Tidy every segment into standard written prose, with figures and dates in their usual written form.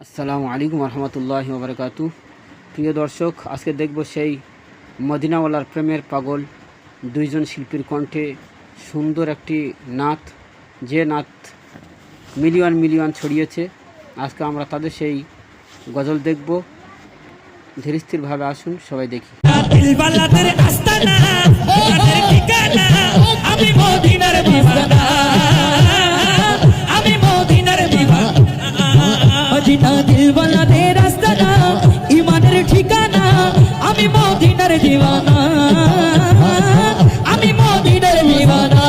আসসালামু আলাইকুম রহমতুল্লাহি ওয়া বারাকাতুহু। প্রিয় দর্শক, আজকে দেখব সেই মদিনাওয়ালার প্রেমের পাগল দুইজন শিল্পীর কণ্ঠে সুন্দর একটি নাত, যে নাত মিলিয়ন মিলিয়ন ছড়িয়েছে। আজকে আমরা তাদের সেই গজল দেখব। ধীর স্থিরভাবে আসুন, সবাই দেখি। দিলওয়ালাদের আস্তানা, ইমানের ঠিকানা, আমি মদিনার দিওয়ানা, আমি মদিনার দিওয়ানা।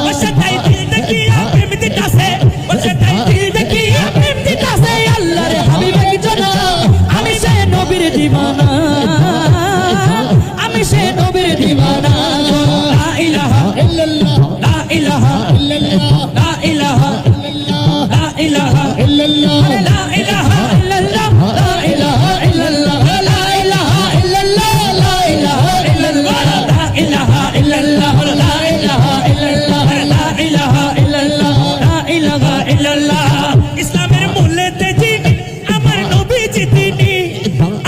বসতাই দিল দেখিয়া প্রেম দিতাছে, বসতাই দিল দেখিয়া প্রেম দিতাছে, আল্লাহর হাবিবের জন্য আমি সে নবীর দিওয়ানা, আমি সে নবীর দিওয়ানা। লা ইলাহা ইল্লাল্লাহ, লা ইলাহা ইল্লাল্লাহ, লা ইলাহা ইল্লাল্লাহ, লা ইলাহা ইল্লাল্লাহ, লা ইলাহা ইল্লাল্লাহ, লা ইলাহা ইল্লাল্লাহ, লা ইলাহা ইল্লাল্লাহ, লা ইলাহা ইল্লাল্লাহ, লা ইলাহা ইল্লাল্লাহ, লা ইলাহা ইল্লাল্লাহ, লা ইলাহা ইল্লাল্লাহ, লা ইলাহা ইল্লাল্লাহ। ইসলামের মূলেতে যিনি আমার নবীজি তিনি,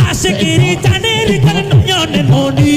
আশিকের জানের গান নয়নের মনি,